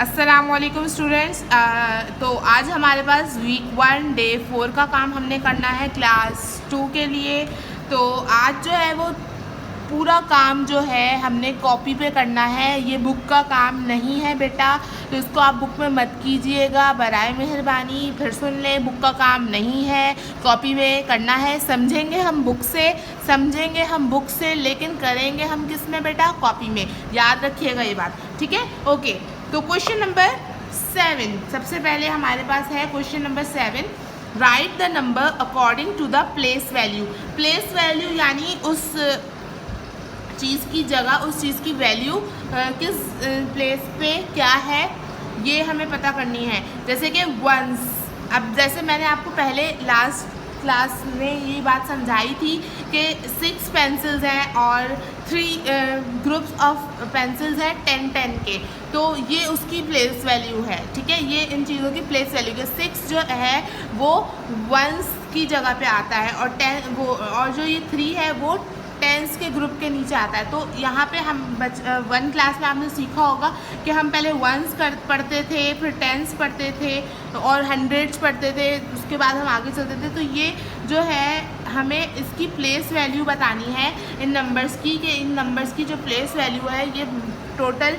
अस्सलामुअलैकुम स्टूडेंट्स। तो आज हमारे पास वीक 1 डे 4 का काम हमने करना है क्लास 2 के लिए। तो आज जो है वो पूरा काम जो है हमने कॉपी पे करना है, ये बुक का काम नहीं है बेटा, तो इसको आप बुक में मत कीजिएगा बराए मेहरबानी। फिर सुन लें, बुक का काम नहीं है, कॉपी में करना है। समझेंगे हम बुक से, लेकिन करेंगे हम किस में बेटा? कॉपी में। याद रखिएगा ये बात, ठीक है? ओके, तो क्वेश्चन नंबर 7 सबसे पहले हमारे पास है। Question number 7, write the number according to the place value. Place value यानी उस चीज़ की जगह, उस चीज़ की वैल्यू किस प्लेस पे क्या है, ये हमें पता करनी है। जैसे कि वंस, अब जैसे मैंने आपको पहले लास्ट क्लास में ये बात समझाई थी कि 6 पेंसिल्स हैं और 3 ग्रुप्स ऑफ पेंसिल्स हैं 10-10 के, तो ये उसकी प्लेस वैल्यू है, ठीक है? ये इन चीज़ों की प्लेस वैल्यू के 6 जो है वो वंस की जगह पे आता है, और 10 वो, और जो ये 3 है वो टेंस के ग्रुप के नीचे आता है। तो यहाँ पे हम 1 क्लास में आपने सीखा होगा कि हम पहले वंस पढ़ते थे, फिर टेंस पढ़ते थे और हंड्रेड्स पढ़ते थे, उसके बाद हम आगे चलते थे। तो ये जो है हमें इसकी प्लेस वैल्यू बतानी है इन नंबर्स की, कि इन नंबर्स की जो प्लेस वैल्यू है ये टोटल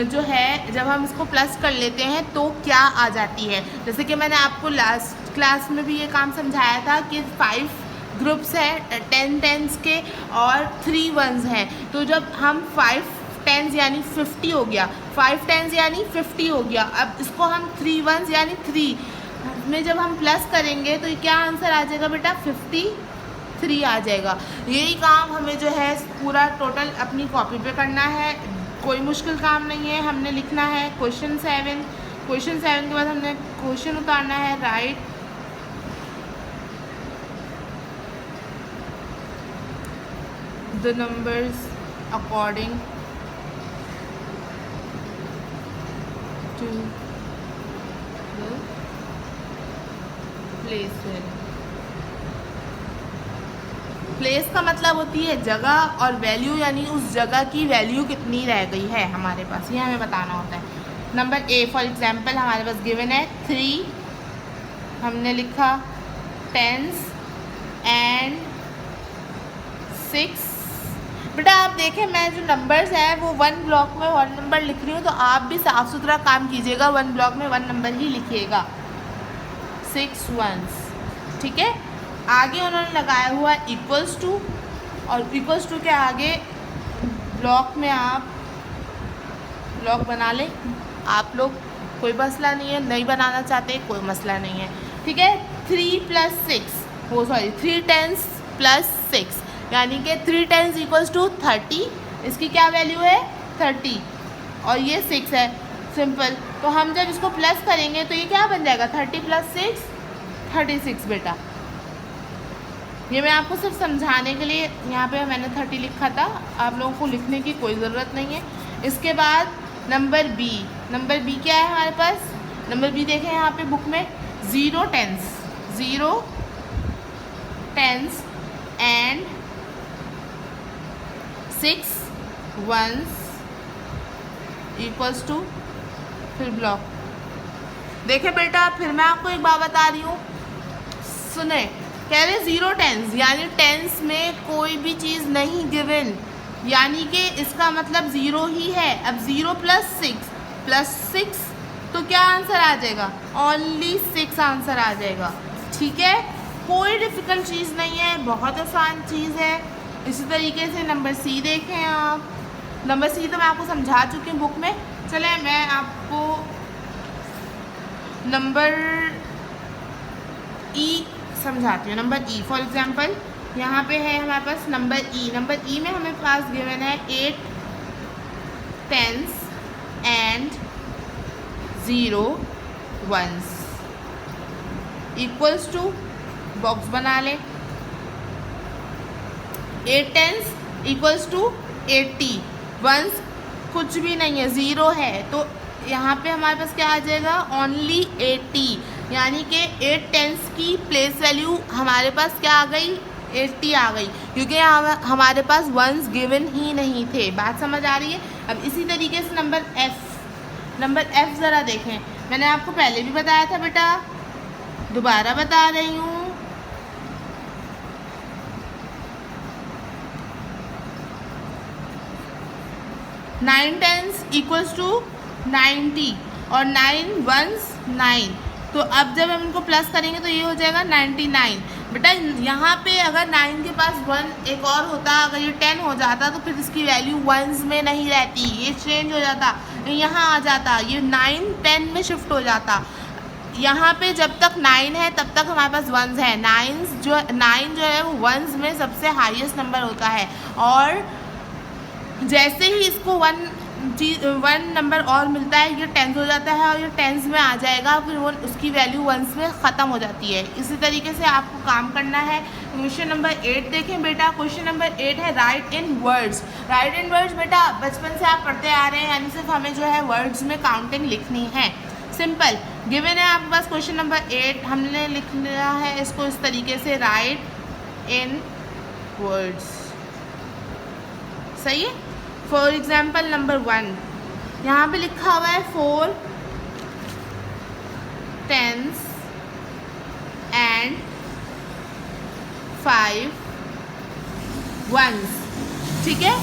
जो है जब हम इसको प्लस कर लेते हैं तो क्या आ जाती है। जैसे कि मैंने आपको लास्ट क्लास में भी ये काम समझाया था कि 5 ग्रुप्स है 10 टेंस के और 3 वंस हैं। तो जब हम 5 टेंस यानी 50 हो गया, 5 टेंस यानी 50 हो गया। अब इसको हम 3 वंस यानी 3 में जब हम प्लस करेंगे तो क्या आंसर आ जाएगा बेटा? 53 आ जाएगा। यही काम हमें जो है पूरा टोटल अपनी कॉपी पे करना है, कोई मुश्किल काम नहीं है। हमने लिखना है क्वेश्चन 7 के बाद हमने क्वेश्चन उतारना है। Right the numbers according to the place value। Place का मतलब होती है जगह, और वैल्यू यानी उस जगह की वैल्यू कितनी रह गई है हमारे पास, ये हमें बताना होता है। नंबर ए फॉर एग्जांपल हमारे पास गिवन है 3, हमने लिखा टेंस एंड 6। बेटा आप देखें, मैं जो नंबर्स हैं वो 1 ब्लॉक में 1 नंबर लिख रही हूँ, तो आप भी साफ़ सुथरा काम कीजिएगा, 1 ब्लॉक में 1 नंबर ही लिखिएगा। 6 वंस, ठीक है? आगे उन्होंने लगाया हुआ इक्वल्स टू, और इक्वल्स टू के आगे ब्लॉक में आप ब्लॉक बना लें आप लोग, कोई मसला नहीं है। नहीं बनाना चाहते कोई मसला नहीं है, ठीक है? 3 टेंस प्लस 6 यानी कि 3 टेंस इक्वल्स टू 30। इसकी क्या वैल्यू है? 30, और ये 6 है, सिंपल। तो हम जब इसको प्लस करेंगे तो ये क्या बन जाएगा? 30 + 6 36 बेटा। ये मैं आपको सिर्फ समझाने के लिए यहाँ पे मैंने 30 लिखा था, आप लोगों को लिखने की कोई ज़रूरत नहीं है। इसके बाद नंबर बी क्या है हमारे पास? नंबर बी देखें यहाँ पे बुक में, 0 tens and 6 ones equals to, फिर ब्लॉक। देखे बेटा, फिर मैं आपको एक बात बता रही हूँ, सुने। कह रहे 0 टेंस यानी टेंस में कोई भी चीज़ नहीं गिवन, यानी कि इसका मतलब 0 ही है। अब 0 + 6 तो क्या आंसर आ जाएगा? ओनली 6 आंसर आ जाएगा, ठीक है? कोई डिफ़िकल्ट चीज़ नहीं है, बहुत आसान चीज़ है। इसी तरीके से नंबर सी देखें आप। नंबर सी तो मैं आपको समझा चुकी हूँ बुक में। चले मैं आपको नंबर ई समझाती हूँ। नंबर ई फॉर एग्जांपल यहाँ पे है हमारे पास नंबर ई में हमें पास गिवन है 8 tens and 0 ones equals to, box बना लें, 8 टेंस इक्वल्स टू 80, वंस कुछ भी नहीं है, 0 है, तो यहाँ पे हमारे पास क्या आ जाएगा? ओनली 80, यानी कि 8 टेंस की प्लेस वैल्यू हमारे पास क्या आ गई? 80 आ गई, क्योंकि हमारे पास वंस गिवन ही नहीं थे। बात समझ आ रही है? अब इसी तरीके से नंबर एफ़ नंबर एफ ज़रा देखें, मैंने आपको पहले भी बताया था बेटा, दोबारा बता रही हूँ। नाइन टेंस इक्वल्स टू 90 और 9 वंस 9, तो अब जब हम इनको प्लस करेंगे तो ये हो जाएगा 99। बेटा यहाँ पे अगर 9 के पास 1 एक और होता, अगर ये 10 हो जाता तो फिर इसकी वैल्यू वंस में नहीं रहती, ये चेंज हो जाता, यहाँ आ जाता, ये 9 10 में शिफ्ट हो जाता। यहाँ पे जब तक 9 है तब तक हमारे पास वंस है। 9 जो है वो वंस में सबसे हाईएस्ट नंबर होता है, और जैसे ही इसको वन नंबर और मिलता है ये टेंस हो जाता है और ये टेंस में आ जाएगा, फिर वो उसकी वैल्यू वंस में ख़त्म हो जाती है। इसी तरीके से आपको काम करना है। क्वेश्चन नंबर 8 देखें बेटा। क्वेश्चन नंबर 8 है राइट इन वर्ड्स। राइट इन वर्ड्स बेटा बचपन से आप पढ़ते आ रहे हैं, यानी सिर्फ हमें जो है वर्ड्स में काउंटिंग लिखनी है। सिंपल गिवन है आपके पास क्वेश्चन नंबर 8, हमने लिखना है इसको इस तरीके से, राइट इन वर्ड्स। सही है। फॉर एग्जाम्पल नंबर 1 यहाँ पे लिखा हुआ है 4 10s एंड 5 1s। ठीक है,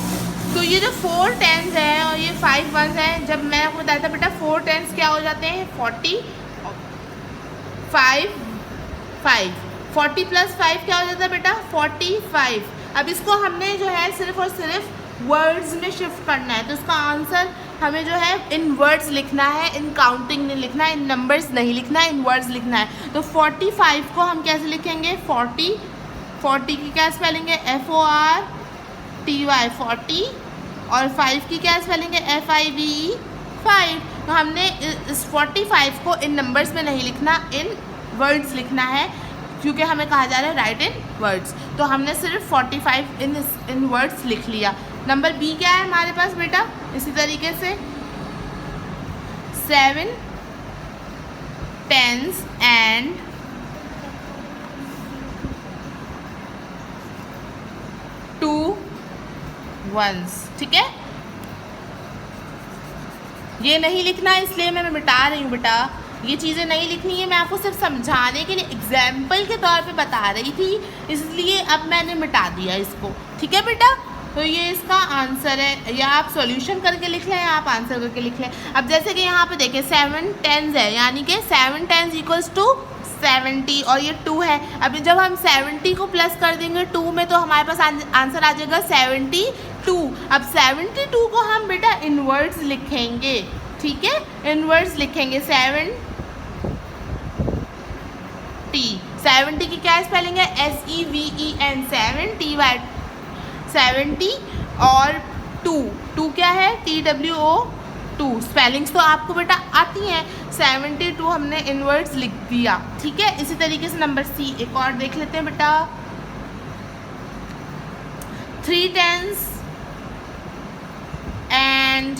तो ये जो 4 10s है और ये 5 1s है, जब मैं आपको बताया था बेटा 4 10s क्या हो जाते हैं 40, 40 प्लस 5 क्या हो जाता है बेटा 45। अब इसको हमने जो है सिर्फ और सिर्फ वर्ड्स में शिफ्ट करना है, तो इसका आंसर हमें जो है इन वर्ड्स लिखना है, इन काउंटिंग नहीं लिखना है, इन नंबर्स नहीं लिखना है, इन वर्ड्स लिखना है। तो 45 को हम कैसे लिखेंगे 40 की क्या स्पेलिंग है FORTY 40, और 5 की क्या स्पेलिंग है FIVE 5। तो हमने इस 45 को इन नंबर्स में नहीं लिखना, इन वर्ड्स लिखना है, क्योंकि हमें कहा जा रहा है राइट इन वर्ड्स। तो हमने सिर्फ 45 इन वर्ड्स लिख लिया। नंबर बी क्या है हमारे पास बेटा, इसी तरीके से 7 10s एंड 2 1s। ठीक है, ये नहीं लिखना है इसलिए मैं मिटा रही हूँ बेटा, ये चीज़ें नहीं लिखनी है, मैं आपको सिर्फ समझाने के लिए एग्जाम्पल के तौर पे बता रही थी, इसलिए अब मैंने मिटा दिया इसको। ठीक है बेटा, तो ये इसका आंसर है, या आप सॉल्यूशन करके लिख लें या आप आंसर करके लिख लें। अब जैसे कि यहाँ पे देखें 7 10s है, यानी कि 7 10s इक्वल्स टू 70 और ये 2 है। अभी जब हम 70 को प्लस कर देंगे 2 में तो हमारे पास आंसर आ जाएगा 72। अब 72 को हम बेटा इनवर्ड्स लिखेंगे। ठीक है, इनवर्ड्स लिखेंगे 70 की क्या स्पेलिंग है SEVEN 70 और 2 क्या है TWO 2। स्पेलिंग्स तो आपको बेटा आती हैं। 72 हमने इनवर्ड्स लिख दिया। ठीक है, इसी तरीके से नंबर सी एक और देख लेते हैं बेटा। 3 10s एंड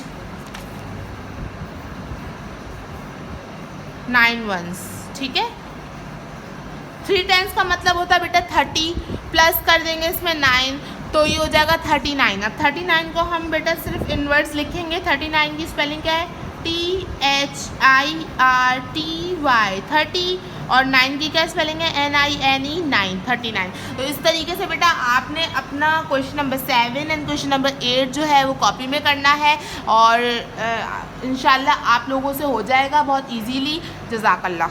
9 1s। ठीक है, 3 10s का मतलब होता है बेटा 30, प्लस कर देंगे इसमें 9 तो ये हो जाएगा 39। अब 39 को हम बेटा सिर्फ इनवर्ड्स लिखेंगे। 39 की स्पेलिंग क्या है THIRTY 30, और 9 की क्या स्पेलिंग है NINE 9 39। तो इस तरीके से बेटा आपने अपना question number 7 and question number 8 जो है वो कॉपी में करना है, और इंशाल्लाह आप लोगों से हो जाएगा बहुत इजीली। जज़ाकल्लाह।